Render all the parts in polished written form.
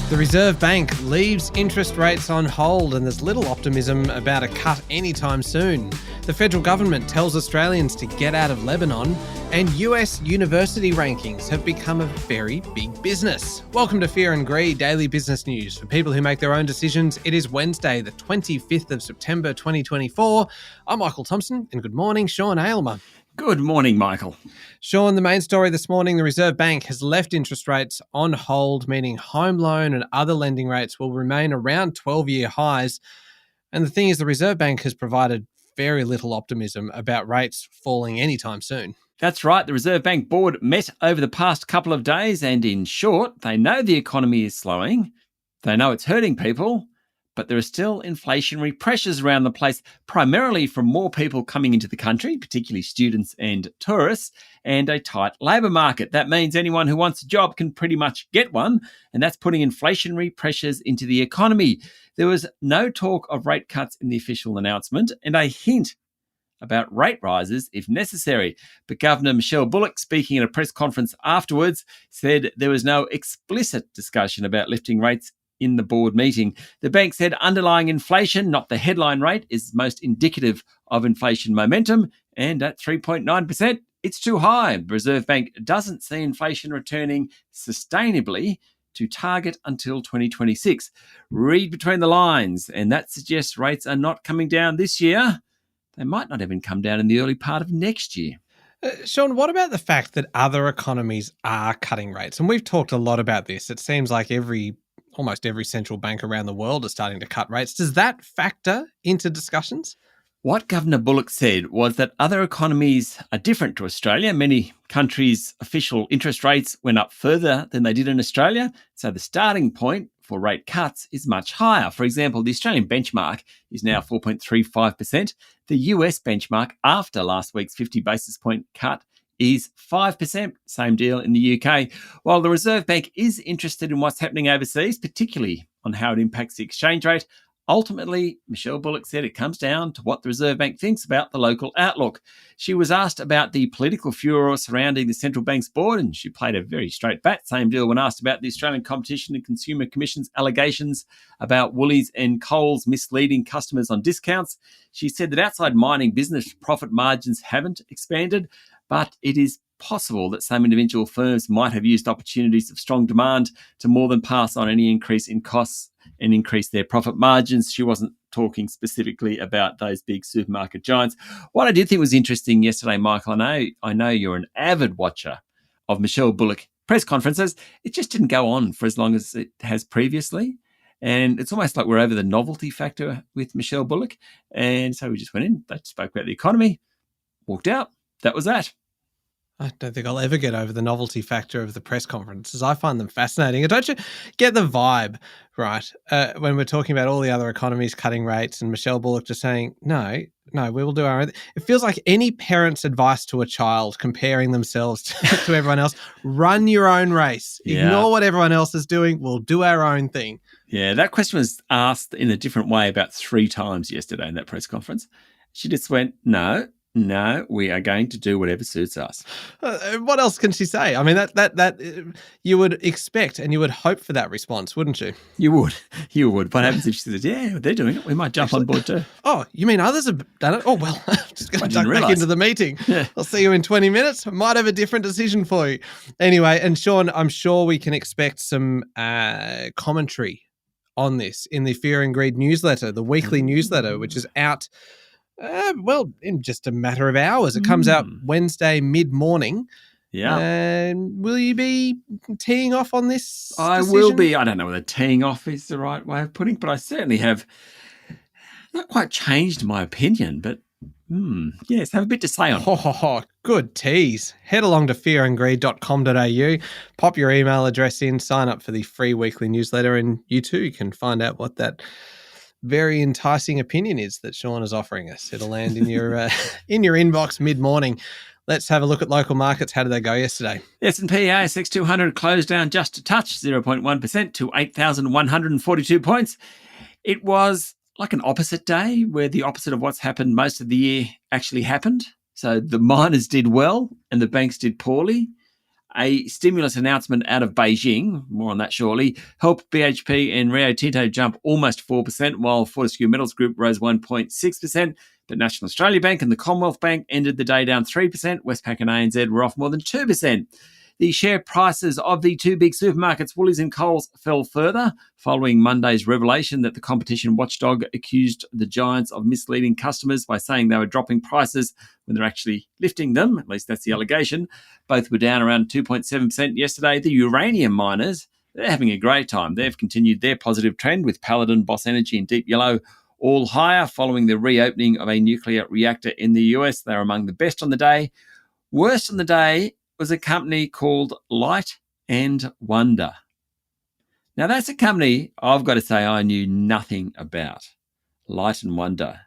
The Reserve Bank leaves interest rates on hold and there's little optimism about a cut anytime soon. The federal government tells Australians to get out of Lebanon, and US university rankings have become a very big business. Welcome to Fear and Greed Daily Business News. For people who make their own decisions, it is Wednesday, the 25th of September 2024. I'm Michael Thompson, and good morning, Sean Aylmer. Good morning, Michael. Sean, the main story this morning, the Reserve Bank has left interest rates on hold, meaning home loan and other lending rates will remain around 12-year highs. And the thing is, the Reserve Bank has provided very little optimism about rates falling anytime soon. That's right. The Reserve Bank board met over the past couple of days, and in short, they know the economy is slowing. They know it's hurting people, but there are still inflationary pressures around the place, primarily from more people coming into the country, particularly students and tourists, and a tight labour market. That means anyone who wants a job can pretty much get one, and that's putting inflationary pressures into the economy. There was no talk of rate cuts in the official announcement, and a hint about rate rises if necessary. But Governor Michelle Bullock, speaking at a press conference afterwards, said there was no explicit discussion about lifting rates in the board meeting. The bank said underlying inflation, not the headline rate, is most indicative of inflation momentum, and at 3.9%, it's too high. The Reserve Bank doesn't see inflation returning sustainably to target until 2026. Read between the lines, and that suggests rates are not coming down this year. They might not even come down in the early part of next year. Sean, what about the fact that other economies are cutting rates? And we've talked a lot about this. It seems like almost every central bank around the world is starting to cut rates. Does that factor into discussions? What Governor Bullock said was that other economies are different to Australia. Many countries' official interest rates went up further than they did in Australia, so the starting point for rate cuts is much higher. For example, the Australian benchmark is now 4.35%. The US benchmark, after last week's 50 basis point cut, is 5%. Same deal in the UK. While the Reserve Bank is interested in what's happening overseas, particularly on how it impacts the exchange rate, ultimately, Michelle Bullock said it comes down to what the Reserve Bank thinks about the local outlook. She was asked about the political furor surrounding the central bank's board, and she played a very straight bat. Same deal when asked about the Australian Competition and Consumer Commission's allegations about Woolies and Coles misleading customers on discounts. She said that outside mining business profit margins haven't expanded, but it is possible that some individual firms might have used opportunities of strong demand to more than pass on any increase in costs and increase their profit margins. She wasn't talking specifically about those big supermarket giants. What I did think was interesting yesterday, Michael, I know you're an avid watcher of Michelle Bullock press conferences. It just didn't go on for as long as it has previously. And it's almost like we're over the novelty factor with Michelle Bullock. And so we just went in, they spoke about the economy, walked out. That was that. I don't think I'll ever get over the novelty factor of the press conferences. I find them fascinating. And don't you get the vibe, right, when we're talking about all the other economies cutting rates and Michelle Bullock just saying, no, we will do our own. It feels like any parent's advice to a child comparing themselves to everyone else. Run your own race. Yeah. Ignore what everyone else is doing. We'll do our own thing. Yeah, that question was asked in a different way about 3 times yesterday in that press conference. She just went, no, we are going to do whatever suits us. What else can she say? I mean, that you would expect and you would hope for that response, wouldn't you? You would. What happens if she says, yeah, they're doing it. We might jump on board too. Oh, you mean others have done it? Oh, well, I'm just going to duck back into the meeting. Yeah. I'll see you in 20 minutes. I might have a different decision for you. Anyway, and Sean, I'm sure we can expect some commentary on this in the Fear and Greed newsletter, the weekly newsletter, which is out in just a matter of hours. It comes out Wednesday mid-morning. Yeah. Will you be teeing off on this I decision? will be. I don't know whether teeing off is the right way of putting it, but I certainly have not quite changed my opinion, but yes, have a bit to say on it. Good tease. Head along to fearandgreed.com.au, pop your email address in, sign up for the free weekly newsletter, and you too can find out what that very enticing opinion is that Sean is offering us. It'll land in your inbox mid-morning. Let's have a look at local markets. How did they go yesterday? The S&P ASX 200 closed down just a touch, 0.1% to 8,142 points. It was like an opposite day where the opposite of what's happened most of the year actually happened. So the miners did well and the banks did poorly. a stimulus announcement out of Beijing, more on that shortly, helped BHP and Rio Tinto jump almost 4%, while Fortescue Metals Group rose 1.6%. But National Australia Bank and the Commonwealth Bank ended the day down 3%. Westpac and ANZ were off more than 2%. The share prices of the two big supermarkets, Woolies and Coles, fell further following Monday's revelation that the competition watchdog accused the giants of misleading customers by saying they were dropping prices when they're actually lifting them. At least that's the allegation. Both were down around 2.7% yesterday. The uranium miners, they're having a great time. They've continued their positive trend with Paladin, Boss Energy and Deep Yellow all higher following the reopening of a nuclear reactor in the US. They're among the best on the day. Worst on the day was a company called Light and Wonder. Now, that's a company I've got to say I knew nothing about. Light and Wonder.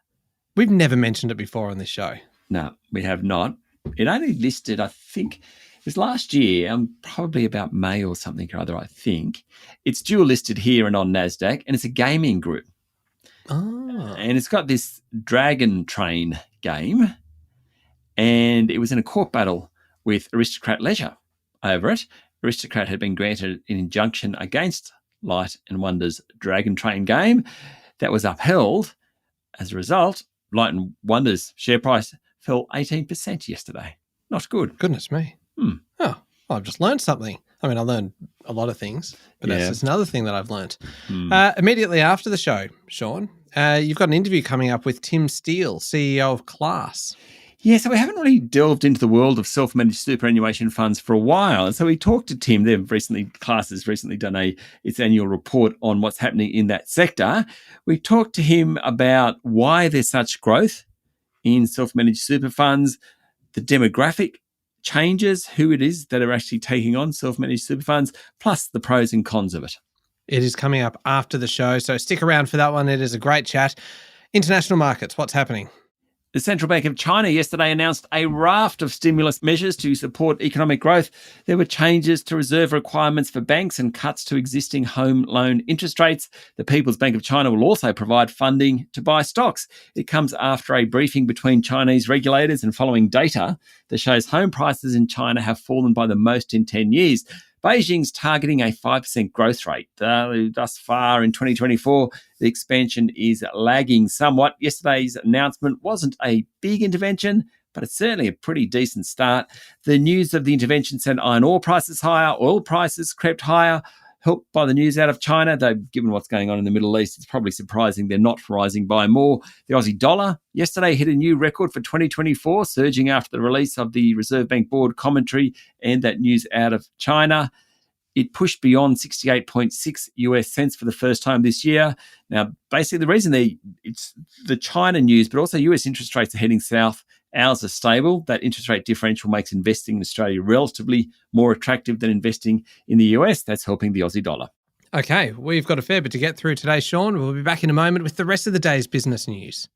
We've never mentioned it before on this show. No, we have not. It only listed, I think, it was last year, probably about May or something or other, I think. It's dual listed here and on NASDAQ, and it's a gaming group. Oh. And it's got this Dragon Train game, and it was in a court battle with Aristocrat Leisure over it. Aristocrat had been granted an injunction against Light and Wonder's Dragon Train game that was upheld. As a result, Light and Wonder's share price fell 18% yesterday. Not good. Goodness me. Oh, well, I've just learned something. I mean, I learned a lot of things, but that's just another thing that I've learned. Immediately after the show, Sean, you've got an interview coming up with Tim Steele, CEO of Class. Yeah, so we haven't really delved into the world of self-managed superannuation funds for a while. And so we talked to Tim. Class has recently done its annual report on what's happening in that sector. We talked to him about why there's such growth in self-managed super funds, the demographic changes, who it is that are actually taking on self-managed super funds, plus the pros and cons of it. It is coming up after the show, so stick around for that one. It is a great chat. International markets, what's happening? The Central Bank of China yesterday announced a raft of stimulus measures to support economic growth. There were changes to reserve requirements for banks and cuts to existing home loan interest rates. The People's Bank of China will also provide funding to buy stocks. It comes after a briefing between Chinese regulators and following data that shows home prices in China have fallen by the most in 10 years. Beijing's targeting a 5% growth rate. Thus far in 2024, the expansion is lagging somewhat. Yesterday's announcement wasn't a big intervention, but it's certainly a pretty decent start. The news of the intervention sent iron ore prices higher, oil prices crept higher, helped by the news out of China, though given what's going on in the Middle East, it's probably surprising they're not rising by more. The Aussie dollar yesterday hit a new record for 2024, surging after the release of the Reserve Bank Board commentary and that news out of China. It pushed beyond 68.6 US cents for the first time this year. Now, basically the reason it's the China news, but also US interest rates are heading south. Ours are stable. That interest rate differential makes investing in Australia relatively more attractive than investing in the US. That's helping the Aussie dollar. Okay, we've got a fair bit to get through today, Sean. We'll be back in a moment with the rest of the day's business news.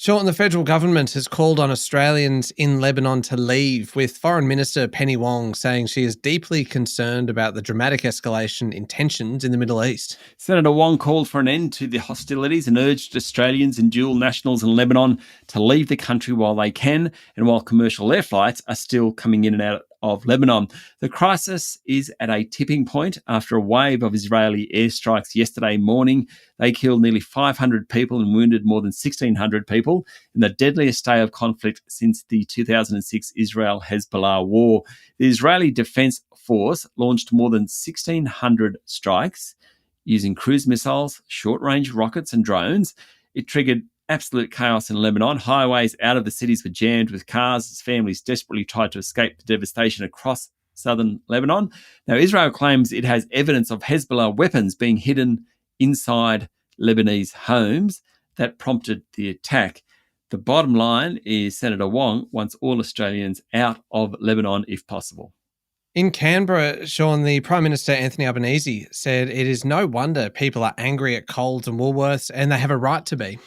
Sean, the federal government has called on Australians in Lebanon to leave, with Foreign Minister Penny Wong saying she is deeply concerned about the dramatic escalation in tensions in the Middle East. Senator Wong called for an end to the hostilities and urged Australians and dual nationals in Lebanon to leave the country while they can and while commercial air flights are still coming in and out of Lebanon. The crisis is at a tipping point after a wave of Israeli airstrikes yesterday morning. They killed nearly 500 people and wounded more than 1,600 people in the deadliest day of conflict since the 2006 Israel-Hezbollah war. The Israeli Defense Force launched more than 1,600 strikes using cruise missiles, short-range rockets and drones. It triggered absolute chaos in Lebanon. Highways out of the cities were jammed with cars as families desperately tried to escape the devastation across southern Lebanon. Now, Israel claims it has evidence of Hezbollah weapons being hidden inside Lebanese homes that prompted the attack. The bottom line is Senator Wong wants all Australians out of Lebanon if possible. In Canberra, Sean, the Prime Minister Anthony Albanese said it is no wonder people are angry at Coles and Woolworths, and they have a right to be.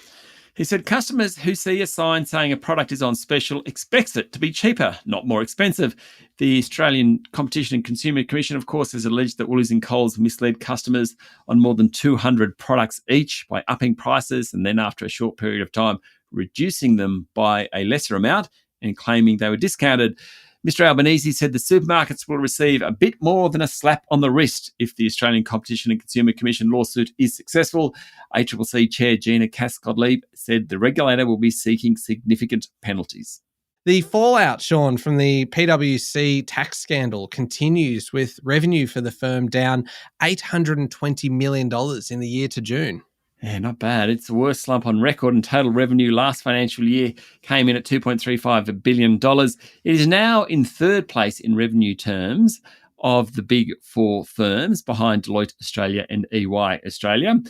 He said customers who see a sign saying a product is on special expects it to be cheaper, not more expensive. The Australian Competition and Consumer Commission, of course, has alleged that Woolies and Coles misled customers on more than 200 products each by upping prices and then after a short period of time reducing them by a lesser amount and claiming they were discounted. Mr. Albanese said the supermarkets will receive a bit more than a slap on the wrist if the Australian Competition and Consumer Commission lawsuit is successful. ACCC Chair Gina Cass-Gottlieb said the regulator will be seeking significant penalties. The fallout, Sean, from the PwC tax scandal continues, with revenue for the firm down $820 million in the year to June. Yeah, not bad. It's the worst slump on record, and total revenue last financial year came in at $2.35 billion. It is now in third place in revenue terms of the big four firms, behind Deloitte Australia and EY Australia.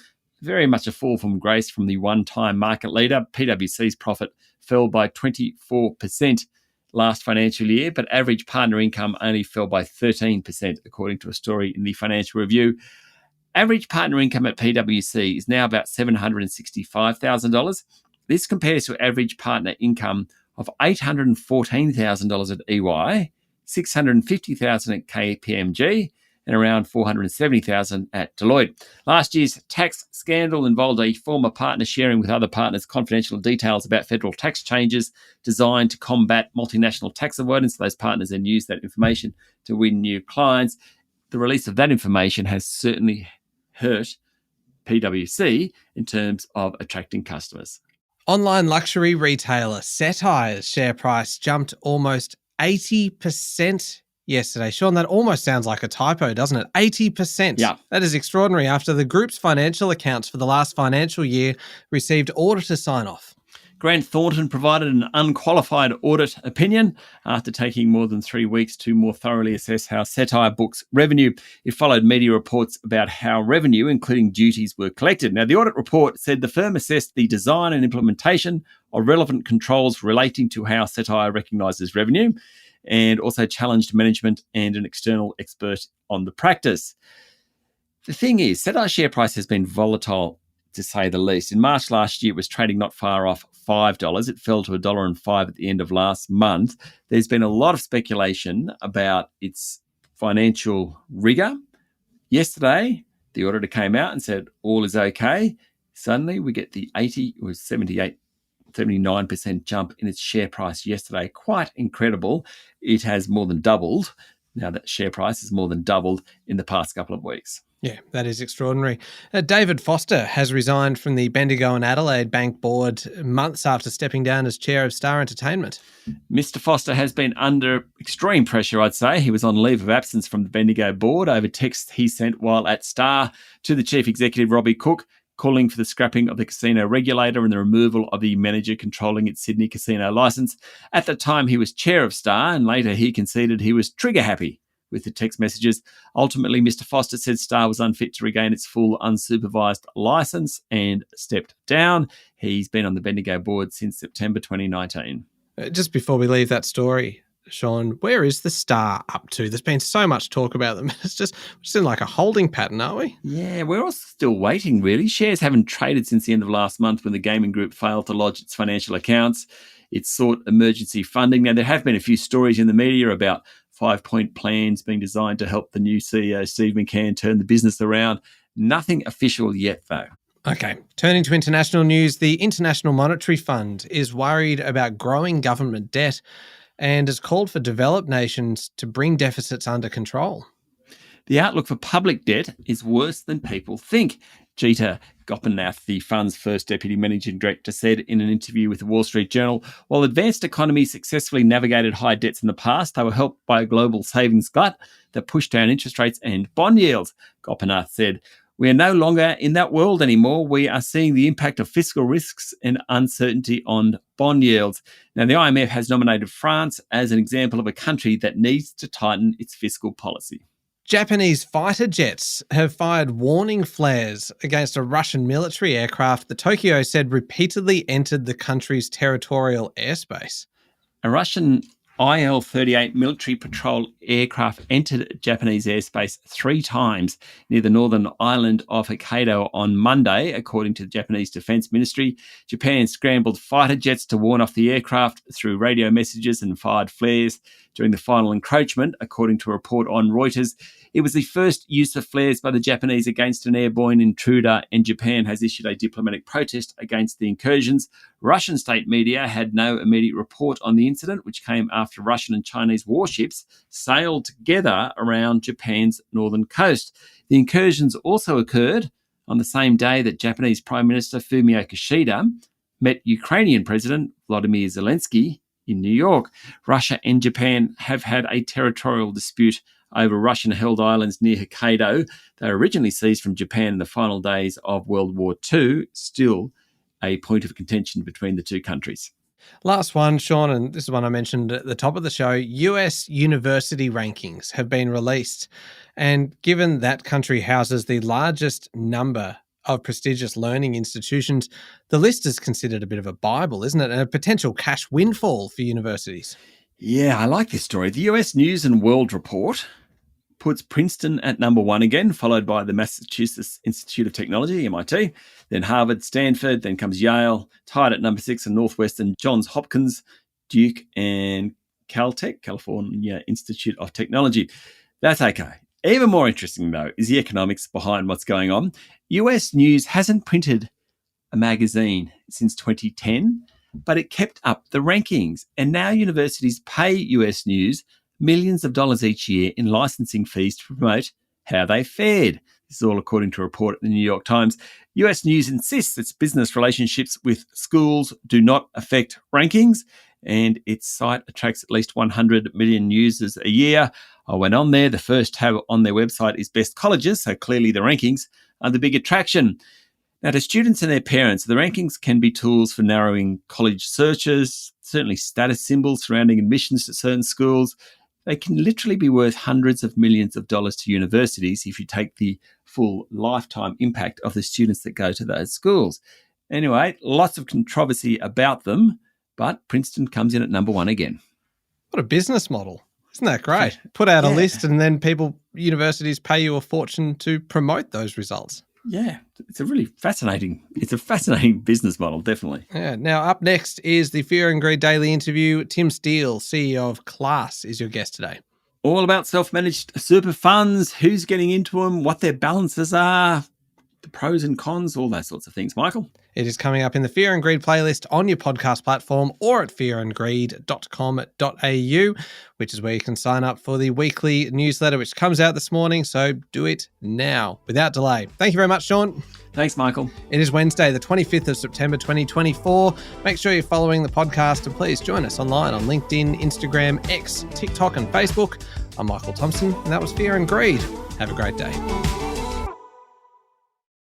Very much a fall from grace from the one-time market leader. PwC's profit fell by 24% last financial year, but average partner income only fell by 13%, according to a story in the Financial Review. Average partner income at PwC is now about $765,000. This compares to average partner income of $814,000 at EY, $650,000 at KPMG, and around $470,000 at Deloitte. Last year's tax scandal involved a former partner sharing with other partners confidential details about federal tax changes designed to combat multinational tax avoidance. Those partners then used that information to win new clients. The release of that information has certainly hurt PwC in terms of attracting customers. Online luxury retailer Setire's share price jumped almost 80% yesterday. Sean, that almost sounds like a typo, doesn't it? 80%. Yeah. That is extraordinary after the group's financial accounts for the last financial year received auditor sign-off. Grant Thornton provided an unqualified audit opinion after taking more than 3 weeks to more thoroughly assess how Setire books revenue. It followed media reports about how revenue, including duties, were collected. Now, the audit report said the firm assessed the design and implementation of relevant controls relating to how Setire recognises revenue, and also challenged management and an external expert on the practice. The thing is, Setire's share price has been volatile, to say the least. In March last year, it was trading not far off $5. It fell to $1.05 at the end of last month. There's been a lot of speculation about its financial rigour. Yesterday, the auditor came out and said all is okay. Suddenly, we get the 79% jump in its share price yesterday. Quite incredible. It has more than doubled. Now that share price has more than doubled in the past couple of weeks. Yeah, that is extraordinary. David Foster has resigned from the Bendigo and Adelaide Bank board months after stepping down as chair of Star Entertainment. Mr. Foster has been under extreme pressure, I'd say. He was on leave of absence from the Bendigo board over text he sent while at Star to the chief executive, Robbie Cook, calling for the scrapping of the casino regulator and the removal of the manager controlling its Sydney casino licence. At the time, he was chair of Star, and later he conceded he was trigger happy with the text messages. Ultimately, Mr. Foster said Star was unfit to regain its full unsupervised licence and stepped down. He's been on the Bendigo board since September 2019. Just before we leave that story, Sean, where is the Star up to? There's been so much talk about them. It's just in like a holding pattern, aren't we? Yeah, we're all still waiting, really. Shares haven't traded since the end of last month when the gaming group failed to lodge its financial accounts. It sought emergency funding. Now, there have been a few stories in the media about 5-point plans being designed to help the new CEO, Steve McCann, turn the business around. Nothing official yet, though. Okay, turning to international news, the International Monetary Fund is worried about growing government debt and has called for developed nations to bring deficits under control. The outlook for public debt is worse than people think. Jita Gopinath, the fund's first deputy managing director, said in an interview with the Wall Street Journal, while advanced economies successfully navigated high debts in the past, they were helped by a global savings glut that pushed down interest rates and bond yields. Gopinath said, "We are no longer in that world anymore. We are seeing the impact of fiscal risks and uncertainty on bond yields." Now, the IMF has nominated France as an example of a country that needs to tighten its fiscal policy. Japanese fighter jets have fired warning flares against a Russian military aircraft that Tokyo said repeatedly entered the country's territorial airspace. A Russian IL-38 military patrol aircraft entered Japanese airspace 3 times near the northern island of Hokkaido on Monday, according to the Japanese Defense Ministry. Japan scrambled fighter jets to warn off the aircraft through radio messages and fired flares during the final encroachment, according to a report on Reuters. It was the first use of flares by the Japanese against an airborne intruder, and Japan has issued a diplomatic protest against the incursions. Russian state media had no immediate report on the incident, which came after Russian and Chinese warships sailed together around Japan's northern coast. The incursions also occurred on the same day that Japanese Prime Minister Fumio Kishida met Ukrainian President Volodymyr Zelensky in New York. Russia and Japan have had a territorial dispute over Russian-held islands near Hokkaido. They were originally seized from Japan in the final days of World War II, still a point of contention between the two countries. Last one, Sean, and this is one I mentioned at the top of the show. US university rankings have been released. And given that country houses the largest number of prestigious learning institutions, the list is considered a bit of a Bible, isn't it? And a potential cash windfall for universities. Yeah, I like this story. The US News and World Report puts Princeton at number 1 again, followed by the Massachusetts Institute of Technology, MIT, then Harvard, Stanford, then comes Yale, tied at number 6 and Northwestern, Johns Hopkins, Duke, and Caltech, California Institute of Technology. That's okay. Even more interesting, though, is the economics behind what's going on. US News hasn't printed a magazine since 2010, but it kept up the rankings. And now universities pay US News millions of dollars each year in licensing fees to promote how they fared. This is all according to a report at the New York Times. US News insists its business relationships with schools do not affect rankings, and its site attracts at least 100 million users a year. I went on there. The first tab on their website is Best Colleges, so clearly the rankings are the big attraction. Now, to students and their parents, the rankings can be tools for narrowing college searches, certainly status symbols surrounding admissions to certain schools. They can literally be worth hundreds of millions of dollars to universities if you take the full lifetime impact of the students that go to those schools. Anyway, lots of controversy about them, but Princeton comes in at number 1 again. What a business model. Isn't that great? Put out a list and then universities pay you a fortune to promote those results. Yeah, it's a fascinating business model, definitely. Yeah. Now, up next is the Fear and Greed Daily interview. Tim Steele, CEO of Class, is your guest today. All about self-managed super funds, who's getting into them, what their balances are, the pros and cons, all those sorts of things. Michael? It is coming up in the Fear and Greed playlist on your podcast platform or at fearandgreed.com.au, which is where you can sign up for the weekly newsletter, which comes out this morning. So do it now without delay. Thank you very much, Sean. Thanks, Michael. It is Wednesday, the 25th of September, 2024. Make sure you're following the podcast and please join us online on LinkedIn, Instagram, X, TikTok and Facebook. I'm Michael Thompson and that was Fear and Greed. Have a great day.